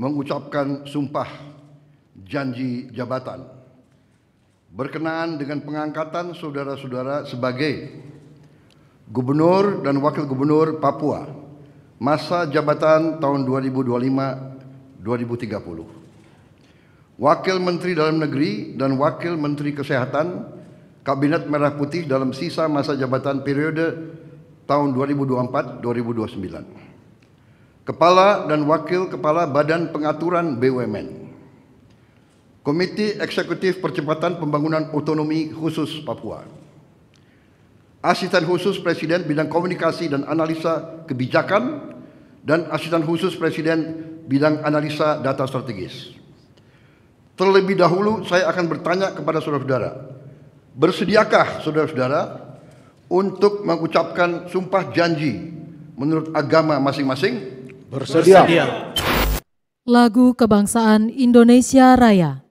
mengucapkan sumpah janji jabatan berkenaan dengan pengangkatan saudara-saudara sebagai Gubernur dan Wakil Gubernur Papua masa jabatan tahun 2025-2030. Wakil Menteri Dalam Negeri dan Wakil Menteri Kesehatan Kabinet Merah Putih dalam sisa masa jabatan periode tahun 2024-2029. Kepala dan Wakil Kepala Badan Pengaturan BUMN. Komite Eksekutif Percepatan Pembangunan Otonomi Khusus Papua. Asisten Khusus Presiden Bidang Komunikasi dan Analisa Kebijakan dan Asisten Khusus Presiden Bidang Analisa Data Strategis. Terlebih dahulu saya akan bertanya kepada saudara-saudara, bersediakah saudara-saudara untuk mengucapkan sumpah janji menurut agama masing-masing? Bersedia. Lagu Kebangsaan Indonesia Raya.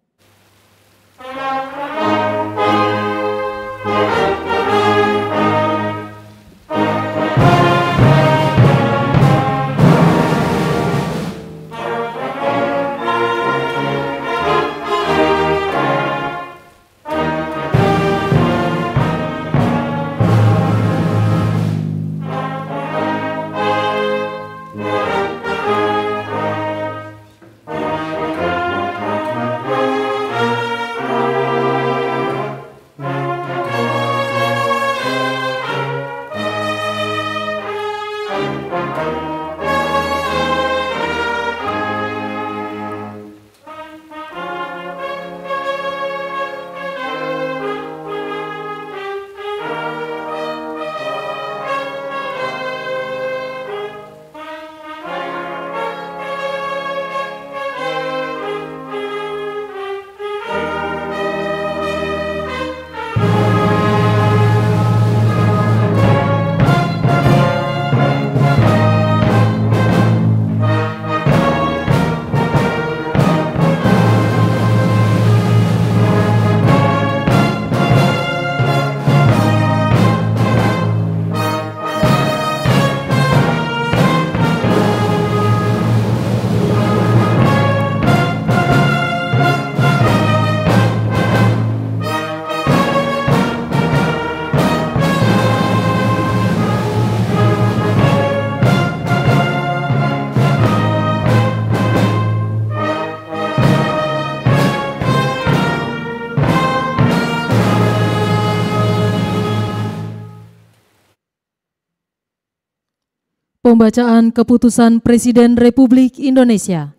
Pembacaan Keputusan Presiden Republik Indonesia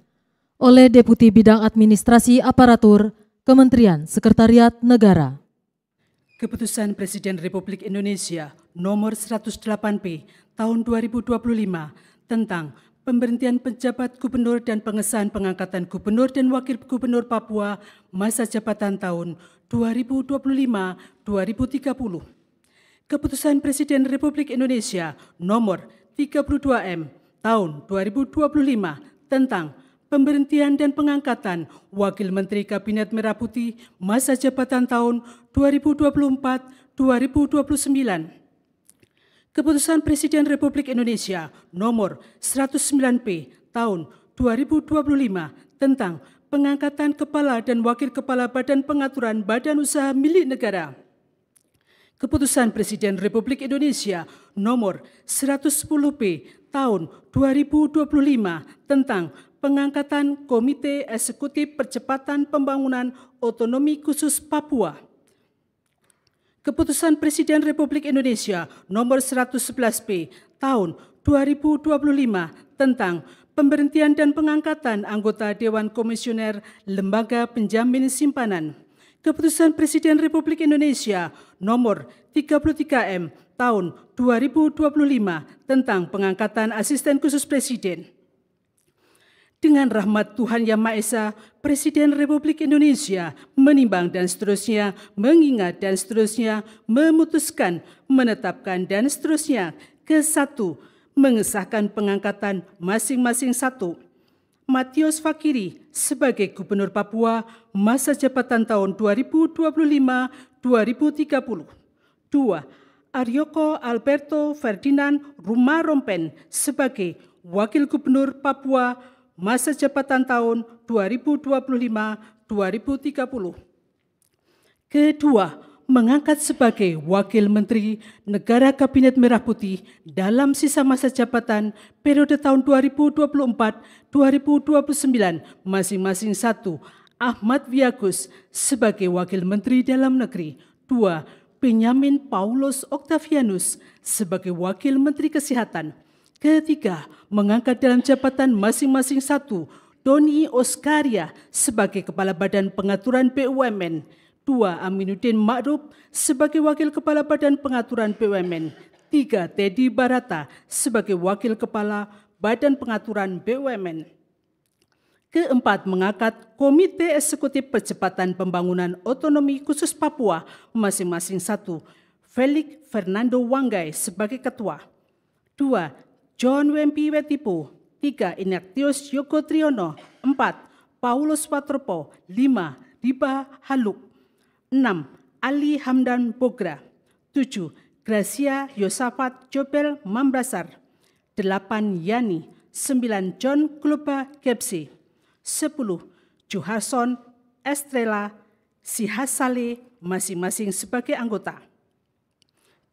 oleh Deputi Bidang Administrasi Aparatur Kementerian Sekretariat Negara. Keputusan Presiden Republik Indonesia Nomor 108P Tahun 2025 tentang pemberhentian penjabat gubernur dan pengesahan pengangkatan gubernur dan wakil gubernur Papua masa jabatan tahun 2025-2030. Keputusan Presiden Republik Indonesia Nomor 32M Tahun 2025 tentang pemberhentian dan pengangkatan Wakil Menteri Kabinet Merah Putih masa jabatan tahun 2024-2029. Keputusan Presiden Republik Indonesia Nomor 109P Tahun 2025 tentang pengangkatan Kepala dan Wakil Kepala Badan Pengaturan Badan Usaha Milik Negara. Keputusan Presiden Republik Indonesia Nomor 110P Tahun 2025 tentang pengangkatan Komite Eksekutif Percepatan Pembangunan Otonomi Khusus Papua. Keputusan Presiden Republik Indonesia Nomor 111P Tahun 2025 tentang pemberhentian dan pengangkatan anggota Dewan Komisioner Lembaga Penjamin Simpanan. Keputusan Presiden Republik Indonesia Nomor 33M Tahun 2025 tentang pengangkatan Asisten Khusus Presiden. Dengan rahmat Tuhan Yang Maha Esa, Presiden Republik Indonesia menimbang dan seterusnya, mengingat dan seterusnya, memutuskan, menetapkan dan seterusnya. Ke-1, mengesahkan pengangkatan masing-masing 1. Matius Fakiri sebagai Gubernur Papua masa jabatan tahun 2025-2030. 2. Aryoko Alberto Ferdinand Rumah Rompen sebagai Wakil Gubernur Papua masa jabatan tahun 2025-2030. Kedua, mengangkat sebagai Wakil Menteri Negara Kabinet Merah Putih dalam sisa masa jabatan periode tahun 2024-2029 masing-masing 1. Ahmad Wiyagus sebagai Wakil Menteri Dalam Negeri. 2. Benyamin Paulus Octavianus sebagai Wakil Menteri Kesehatan. Ketiga, mengangkat dalam jabatan masing-masing 1. Doni Oskaria sebagai Kepala Badan Pengaturan BUMN. 2. Aminuddin Ma'ruf sebagai Wakil Kepala Badan Pengaturan BUMN. 3. Teddy Barata sebagai Wakil Kepala Badan Pengaturan BUMN. Keempat, mengangkat Komite Eksekutif Percepatan Pembangunan Otonomi Khusus Papua masing-masing 1. Felix Fernando Wanggai sebagai Ketua. 2. John Wempi Wetipo. 3. Ignatius Yoko Triono. 4. Paulus Watropo. 5. Riba Haluk. 6. Ali Hamdan Bogra. 7. Gracia Yosafat Jobel Mambrasar. 8. Yani. 9. John Globa Kepsi. 10. Juharson Estrela Sihasale masing-masing sebagai anggota.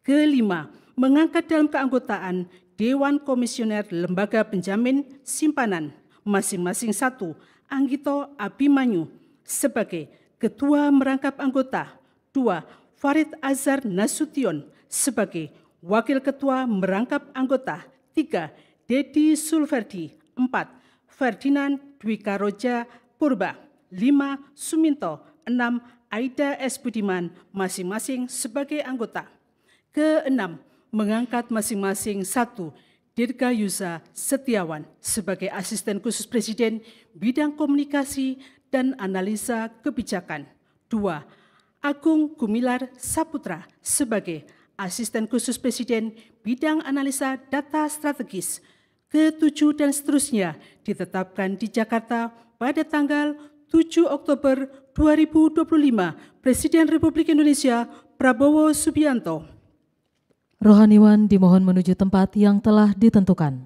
Kelima, mengangkat dalam keanggotaan Dewan Komisioner Lembaga Penjamin Simpanan masing-masing 1. Anggito Abimanyu sebagai Ketua Merangkap Anggota. 2. Farid Azhar Nasution sebagai Wakil Ketua Merangkap Anggota. 3. Dedi Sulverdi. 4. Ferdinand Dwikaroja Purba. 5. Suminto. 6. Aida S. Budiman masing-masing sebagai anggota. Keenam, mengangkat masing-masing 1. Dirgayusa Setiawan sebagai Asisten Khusus Presiden Bidang Komunikasi dan Analisa Kebijakan. 2. Agung Gumilar Saputra sebagai Asisten Khusus Presiden Bidang Analisa Data Strategis. Ketujuh dan seterusnya ditetapkan di Jakarta pada tanggal 7 Oktober 2025 Presiden Republik Indonesia Prabowo Subianto. Rohaniwan dimohon menuju tempat yang telah ditentukan.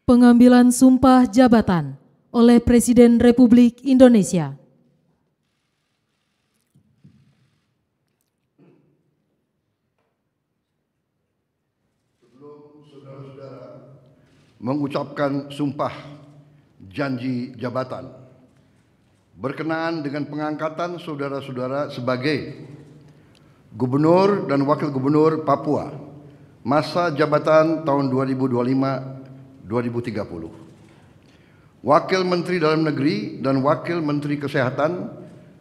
Pengambilan sumpah jabatan oleh Presiden Republik Indonesia. Sebelum saudara-saudara mengucapkan sumpah janji jabatan berkenaan dengan pengangkatan saudara-saudara sebagai Gubernur dan Wakil Gubernur Papua masa jabatan tahun 2025-2030. Wakil Menteri Dalam Negeri dan Wakil Menteri Kesehatan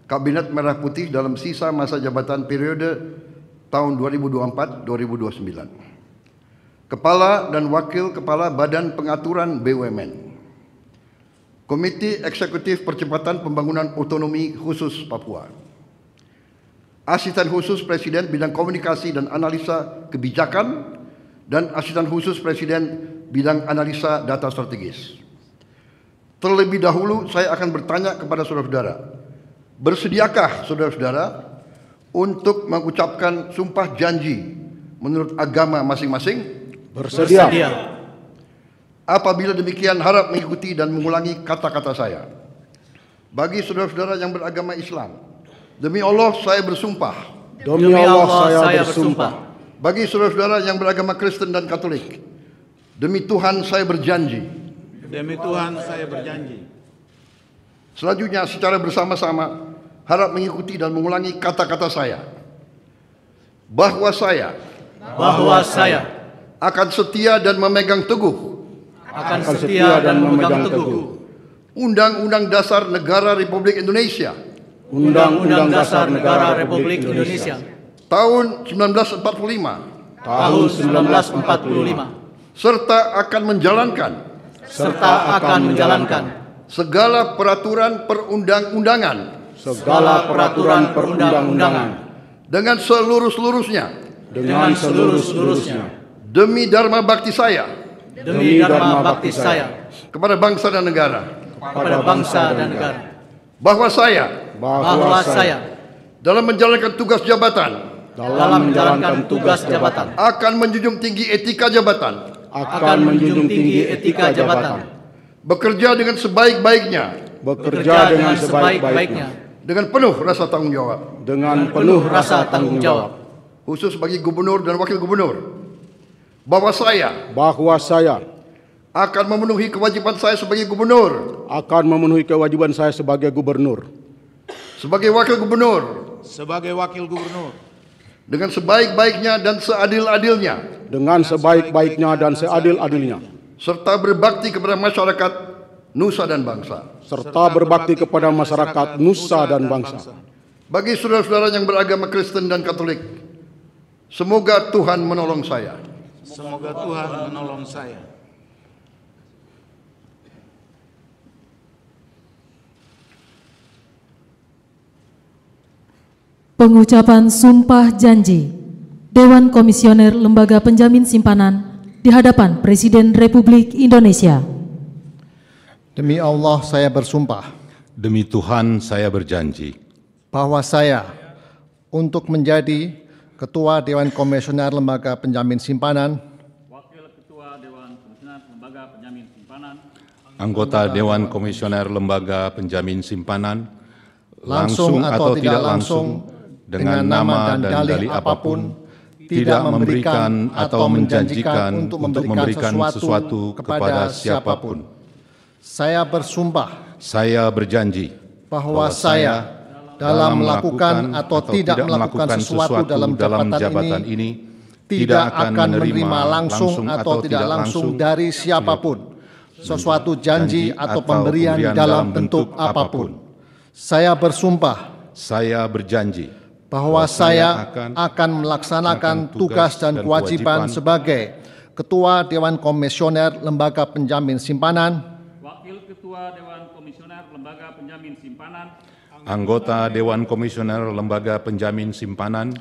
Kabinet Merah Putih dalam sisa masa jabatan periode tahun 2024-2029. Kepala dan Wakil Kepala Badan Pengaturan BUMN. Komite Eksekutif Percepatan Pembangunan Otonomi Khusus Papua. Asisten Khusus Presiden Bidang Komunikasi dan Analisa Kebijakan dan Asisten Khusus Presiden Bidang Analisa Data Strategis. Terlebih dahulu saya akan bertanya kepada saudara-saudara, bersediakah saudara-saudara untuk mengucapkan sumpah janji menurut agama masing-masing? Bersedia. Apabila demikian harap mengikuti dan mengulangi kata-kata saya. Bagi saudara-saudara yang beragama Islam, demi Allah saya bersumpah. Demi Allah saya bersumpah. Bagi saudara-saudara yang beragama Kristen dan Katolik, demi Tuhan saya berjanji. Demi Tuhan saya berjanji. Selanjutnya secara bersama-sama harap mengikuti dan mengulangi kata-kata saya. Bahwa saya akan setia dan memegang teguh Undang-Undang Dasar Negara Republik Indonesia Undang-Undang Dasar Negara Republik Indonesia tahun 1945 serta akan menjalankan segala peraturan perundang-undangan dengan seluruh-seluruhnya demi dharma bakti saya kepada bangsa dan negara bahwa saya dalam menjalankan tugas jabatan dalam menjalankan tugas jabatan, akan menjunjung tinggi etika jabatan, akan menjunjung tinggi etika jabatan, bekerja dengan sebaik-baiknya, bekerja dengan sebaik-baiknya, dengan penuh rasa tanggung jawab, dengan penuh rasa tanggung jawab, khusus bagi gubernur dan wakil gubernur, bahwa saya akan memenuhi kewajiban saya sebagai gubernur, sebagai gubernur, sebagai wakil gubernur, sebagai wakil gubernur, dengan sebaik-baiknya dan seadil-adilnya, dengan sebaik-baiknya dan seadil-adilnya, serta berbakti kepada masyarakat, nusa dan bangsa. serta berbakti kepada masyarakat, nusa dan bangsa. Bagi saudara-saudara yang beragama Kristen dan Katolik, semoga Tuhan menolong saya. Semoga Tuhan menolong saya. Pengucapan Sumpah Janji Dewan Komisioner Lembaga Penjamin Simpanan di hadapan Presiden Republik Indonesia. Demi Allah saya bersumpah Demi Tuhan saya berjanji bahwa saya untuk menjadi Ketua Dewan Komisioner Lembaga Penjamin Simpanan, Wakil Ketua Dewan Komisioner Lembaga Penjamin Simpanan, anggota Dewan Komisioner Lembaga Penjamin Simpanan, langsung atau tidak langsung, dengan nama dan dalih apapun, tidak memberikan atau menjanjikan untuk memberikan sesuatu kepada siapapun. Saya bersumpah saya berjanji bahwa saya dalam melakukan atau tidak melakukan sesuatu dalam jabatan ini tidak akan menerima langsung atau tidak langsung dari siapapun sesuatu janji atau pemberian dalam bentuk apapun. Saya bersumpah saya berjanji bahwa saya akan melaksanakan tugas dan kewajiban sebagai Ketua Dewan Komisioner Lembaga Penjamin Simpanan, Wakil Ketua Dewan Komisioner Lembaga Penjamin Simpanan, anggota Dewan Komisioner Lembaga Penjamin Simpanan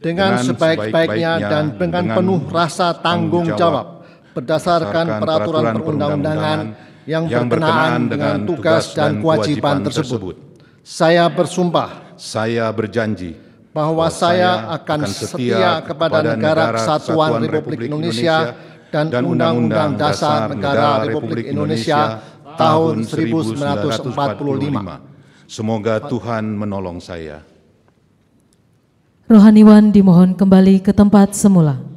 dengan sebaik-baiknya dan dengan penuh rasa tanggung jawab berdasarkan peraturan perundang-undangan yang berkenaan dengan tugas dan kewajiban tersebut. Saya bersumpah saya berjanji bahwa saya akan setia kepada Negara Kesatuan Republik Indonesia dan Undang-Undang Dasar Negara Republik Indonesia tahun 1945. Semoga Tuhan menolong saya. Rohaniwan dimohon kembali ke tempat semula.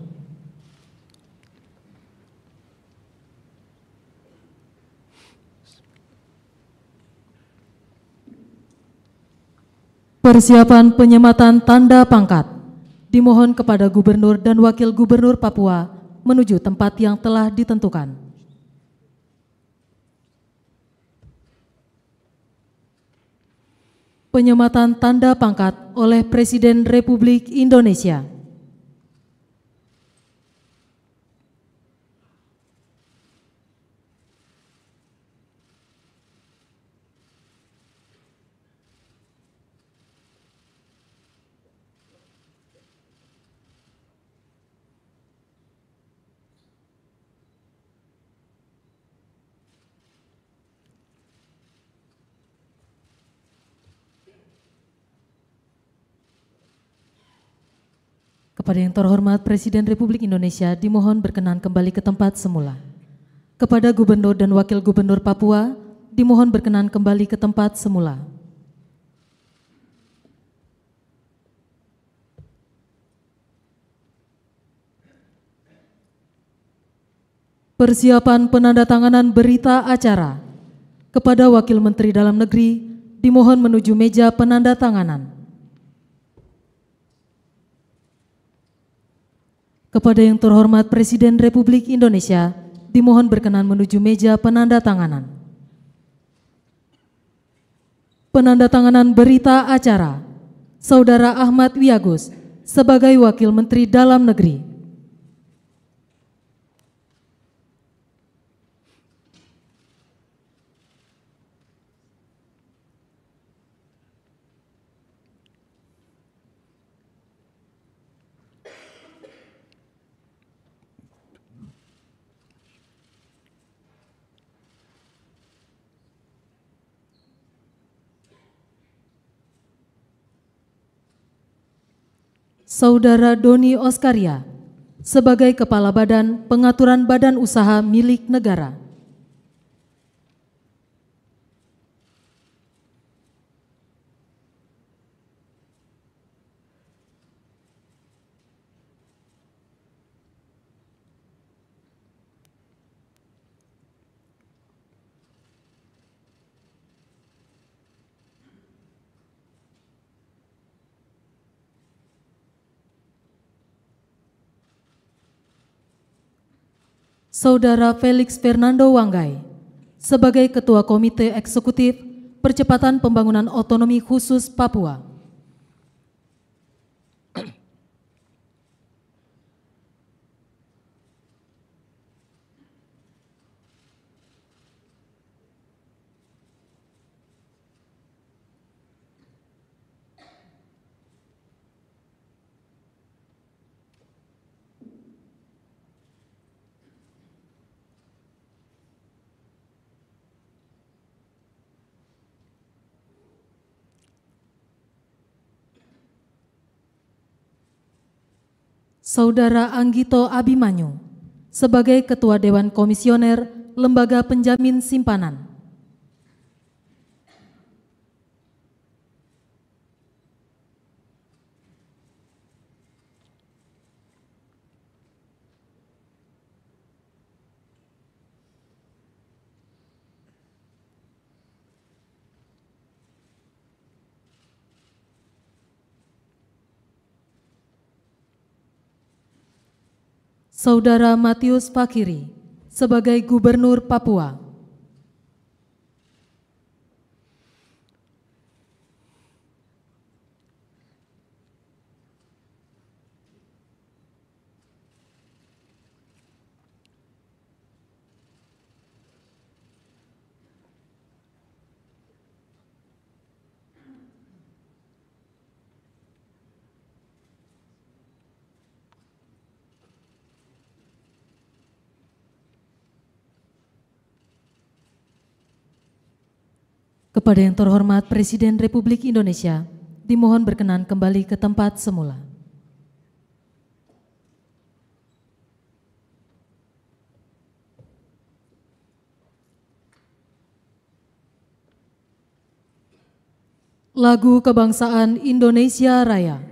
Persiapan penyematan tanda pangkat dimohon kepada Gubernur dan Wakil Gubernur Papua menuju tempat yang telah ditentukan. Penyematan tanda pangkat oleh Presiden Republik Indonesia. Kepada yang terhormat Presiden Republik Indonesia dimohon berkenan kembali ke tempat semula. Kepada Gubernur dan Wakil Gubernur Papua dimohon berkenan kembali ke tempat semula. Persiapan penandatanganan berita acara. Kepada Wakil Menteri Dalam Negeri dimohon menuju meja penandatanganan. Kepada yang terhormat Presiden Republik Indonesia, dimohon berkenan menuju meja penandatanganan. Penandatanganan berita acara, Saudara Ahmad Wiyagus sebagai Wakil Menteri Dalam Negeri. Saudara Doni Oskaria sebagai Kepala Badan Pengaturan Badan Usaha milik Negara. Saudara Felix Fernando Wanggai sebagai Ketua Komite Eksekutif Percepatan Pembangunan Otonomi Khusus Papua. Saudara Anggito Abimanyu sebagai Ketua Dewan Komisioner Lembaga Penjamin Simpanan. Saudara Matius Fakiri sebagai Gubernur Papua. Kepada yang terhormat Presiden Republik Indonesia, dimohon berkenan kembali ke tempat semula. Lagu Kebangsaan Indonesia Raya.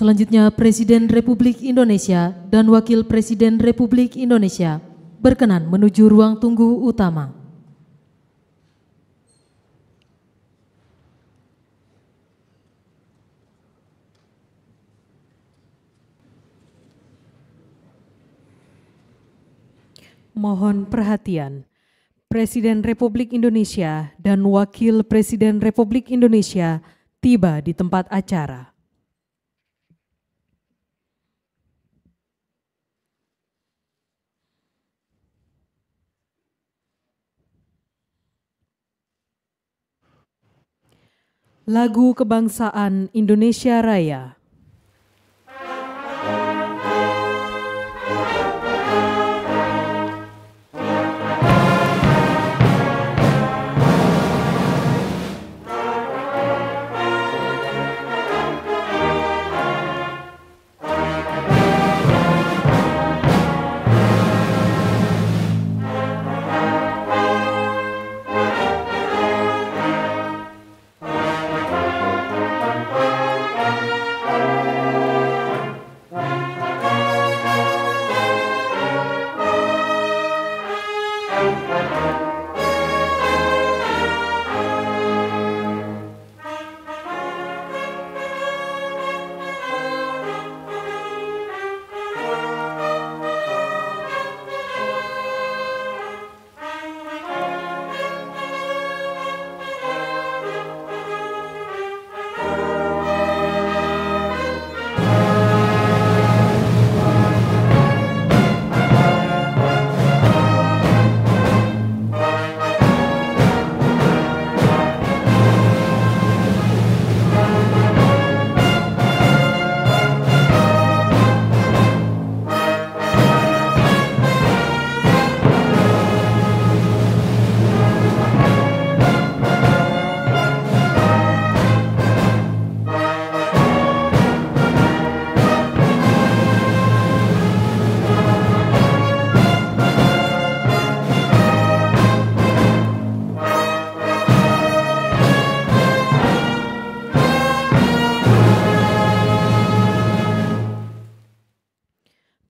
Selanjutnya, Presiden Republik Indonesia dan Wakil Presiden Republik Indonesia berkenan menuju ruang tunggu utama. Mohon perhatian, Presiden Republik Indonesia dan Wakil Presiden Republik Indonesia tiba di tempat acara. Lagu Kebangsaan Indonesia Raya.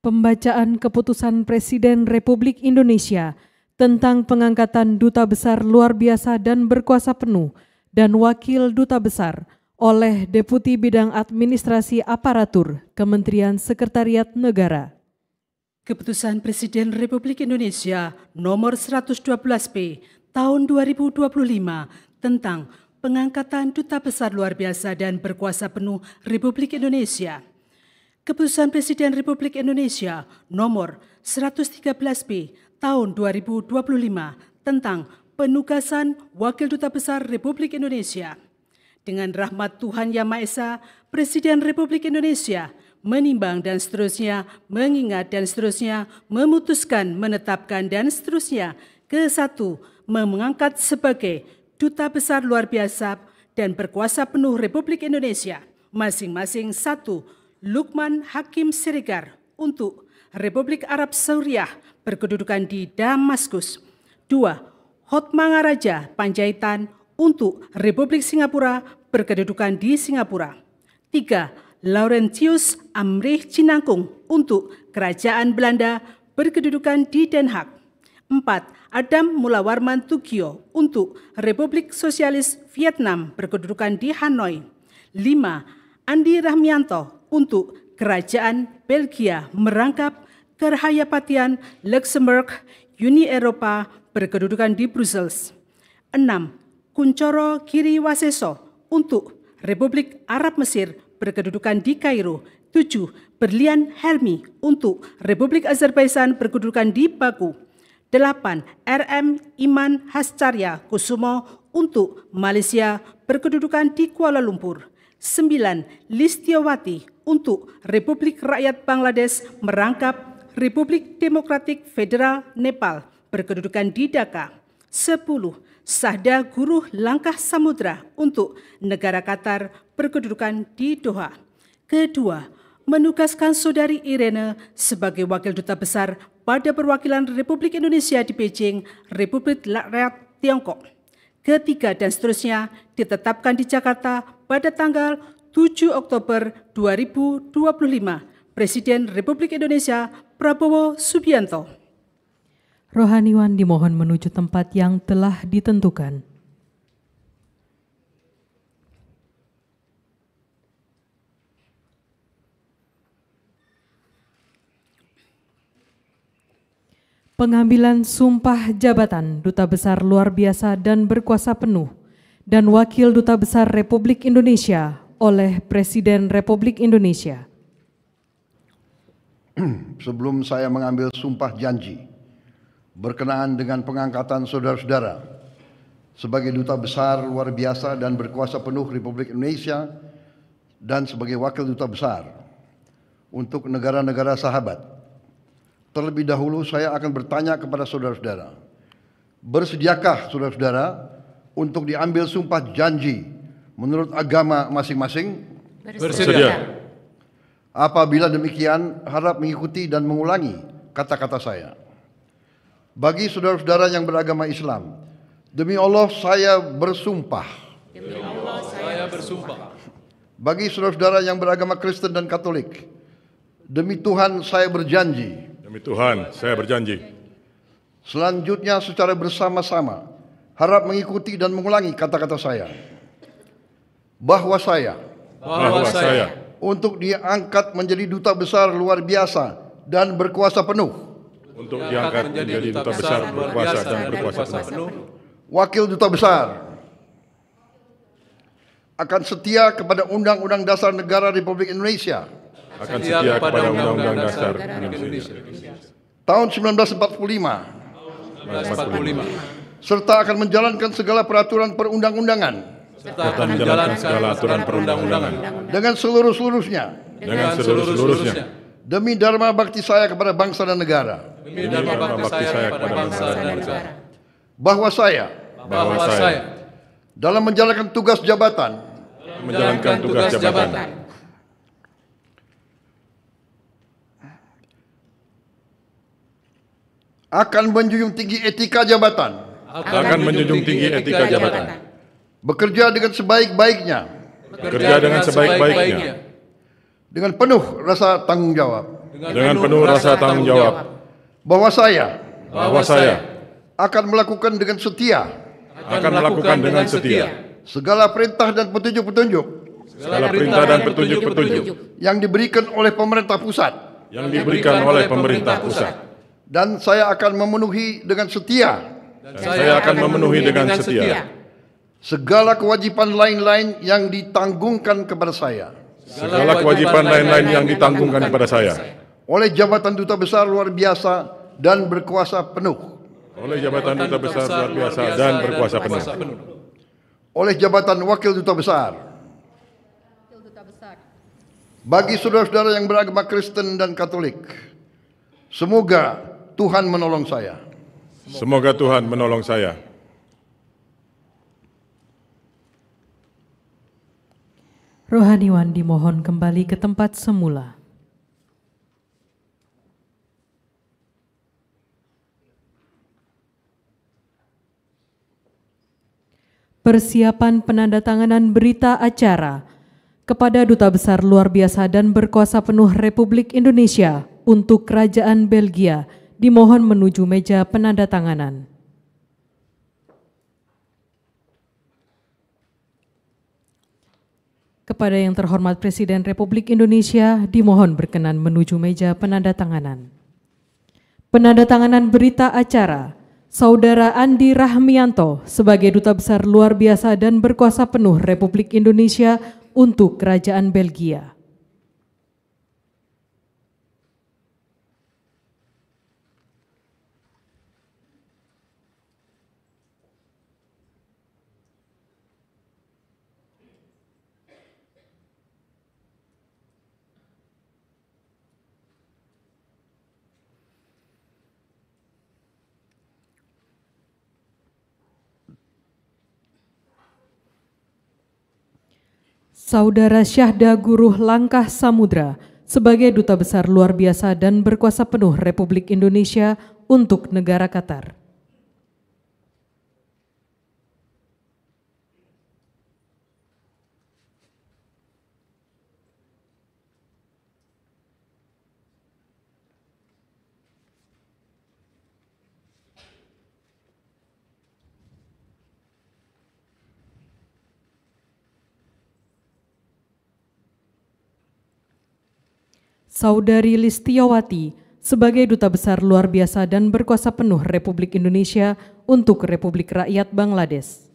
Pembacaan Keputusan Presiden Republik Indonesia tentang pengangkatan Duta Besar Luar Biasa dan Berkuasa Penuh dan Wakil Duta Besar oleh Deputi Bidang Administrasi Aparatur Kementerian Sekretariat Negara. Keputusan Presiden Republik Indonesia Nomor 112P Tahun 2025 tentang pengangkatan Duta Besar Luar Biasa dan Berkuasa Penuh Republik Indonesia. Keputusan Presiden Republik Indonesia Nomor 113P Tahun 2025 tentang penugasan Wakil Duta Besar Republik Indonesia. Dengan rahmat Tuhan Yang Maha Esa, Presiden Republik Indonesia menimbang dan seterusnya, mengingat dan seterusnya, memutuskan, menetapkan dan seterusnya. Ke-1, mengangkat sebagai Duta Besar Luar Biasa dan Berkuasa Penuh Republik Indonesia masing-masing 1. Lukman Hakim Siregar untuk Republik Arab Saudi berkedudukan di Damaskus. 2. Hotmangaraja Panjaitan untuk Republik Singapura berkedudukan di Singapura. 3. Laurentius Amrih Cinangkung untuk Kerajaan Belanda berkedudukan di Den Haag. 4. Adam Mulawarman Tugio untuk Republik Sosialis Vietnam berkedudukan di Hanoi. 5. Andi Rahmianto untuk Kerajaan Belgia merangkap Kerajaan Luxembourg Uni Eropa berkedudukan di Brussels. 6. Kuncoro Giriwaseso untuk Republik Arab Mesir berkedudukan di Kairo. 7. Berlian Helmi untuk Republik Azerbaijan berkedudukan di Baku. 8. RM Iman Hascarya Kusumo untuk Malaysia berkedudukan di Kuala Lumpur. 9. Listiawati untuk Republik Rakyat Bangladesh merangkap Republik Demokratik Federal Nepal berkedudukan di Dhaka. 10. Sahda Guruh Langkah Samudra untuk negara Qatar berkedudukan di Doha. Kedua, menugaskan Saudari Irene sebagai Wakil Duta Besar pada perwakilan Republik Indonesia di Beijing, Republik Rakyat Tiongkok. Ketiga dan seterusnya ditetapkan di Jakarta pada tanggal 7 Oktober 2025. Presiden Republik Indonesia Prabowo Subianto. Rohaniwan dimohon menuju tempat yang telah ditentukan. Pengambilan sumpah jabatan Duta Besar Luar Biasa dan Berkuasa Penuh dan Wakil Duta Besar Republik Indonesia oleh Presiden Republik Indonesia. Sebelum saya mengambil sumpah janji berkenaan dengan pengangkatan saudara-saudara sebagai Duta Besar luar biasa dan berkuasa penuh Republik Indonesia dan sebagai Wakil Duta Besar untuk negara-negara sahabat, terlebih dahulu saya akan bertanya kepada saudara-saudara, bersediakah saudara-saudara untuk diambil sumpah janji menurut agama masing-masing? Bersedia. Apabila demikian, harap mengikuti dan mengulangi kata-kata saya. Bagi saudara-saudara yang beragama Islam, demi Allah saya bersumpah. Demi Allah saya bersumpah. Bagi saudara-saudara yang beragama Kristen dan Katolik, demi Tuhan saya berjanji. Demi Tuhan saya berjanji. Selanjutnya secara bersama-sama harap mengikuti dan mengulangi kata-kata saya. Bahwa saya untuk diangkat menjadi Duta Besar luar biasa dan berkuasa penuh. Untuk diangkat menjadi Duta Besar berkuasa dan berkuasa penuh. Wakil Duta Besar akan setia kepada Undang-Undang Dasar Negara Republik Indonesia. Akan setia kepada Undang-Undang Dasar Indonesia. Tahun 1945. Serta akan menjalankan segala peraturan perundang-undangan. Serta menjalankan segala aturan perundang-undangan. Dengan seluruh-seluruhnya. Dengan seluruh-seluruhnya. Demi dharma bakti saya kepada bangsa dan negara. Demi dharma bakti saya kepada bangsa dan negara. Bahwa saya dalam menjalankan tugas jabatan. Akan menjunjung tinggi etika jabatan. Bekerja dengan sebaik-baiknya. Dengan penuh rasa tanggung jawab. Bahwa saya akan melakukan dengan setia. Segala perintah dan petunjuk-petunjuk. Yang diberikan oleh pemerintah pusat. Dan saya akan memenuhi dengan setia. Segala kewajiban lain-lain yang ditanggungkan kepada saya. Oleh jabatan Duta Besar luar biasa dan berkuasa penuh. Oleh jabatan Wakil Duta Besar. Bagi saudara-saudara yang beragama Kristen dan Katolik, semoga Tuhan menolong saya. Rohaniwan dimohon kembali ke tempat semula. Persiapan penandatanganan berita acara kepada Duta Besar Luar Biasa dan Berkuasa Penuh Republik Indonesia untuk Kerajaan Belgia dimohon menuju meja penandatanganan. Kepada yang terhormat Presiden Republik Indonesia dimohon berkenan menuju meja penandatanganan. Penandatanganan berita acara Saudara Andi Rahmianto sebagai Duta Besar Luar Biasa dan Berkuasa Penuh Republik Indonesia untuk Kerajaan Belgia. Saudara Syahda Guruh Langkah Samudra sebagai Duta Besar Luar Biasa dan Berkuasa Penuh Republik Indonesia untuk negara Qatar. Saudari Listiawati sebagai Duta Besar Luar Biasa dan Berkuasa Penuh Republik Indonesia untuk Republik Rakyat Bangladesh.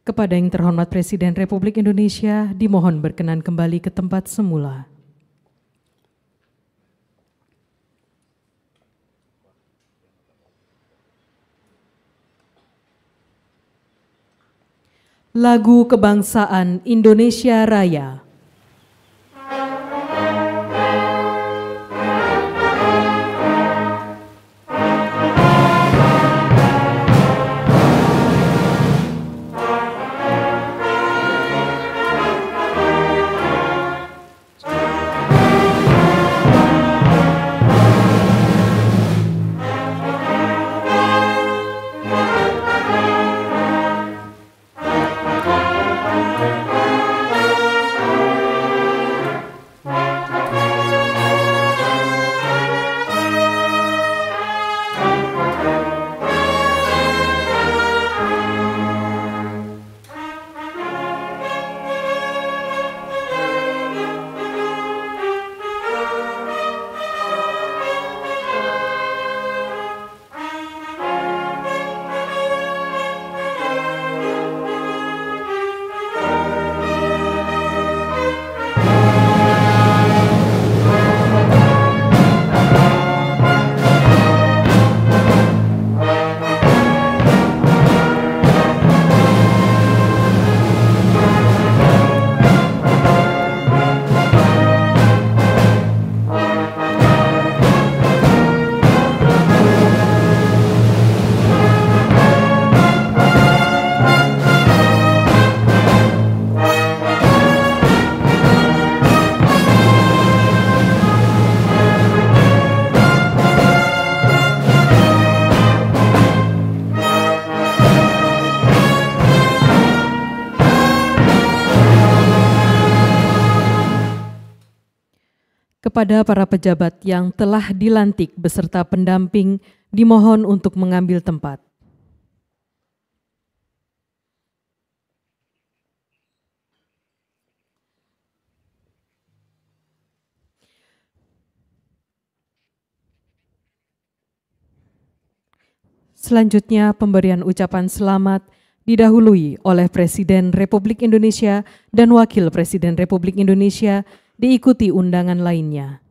Kepada yang terhormat Presiden Republik Indonesia, dimohon berkenan kembali ke tempat semula. Lagu Kebangsaan Indonesia Raya. Kepada para pejabat yang telah dilantik beserta pendamping, dimohon untuk mengambil tempat. Selanjutnya, pemberian ucapan selamat didahului oleh Presiden Republik Indonesia dan Wakil Presiden Republik Indonesia, diikuti undangan lainnya.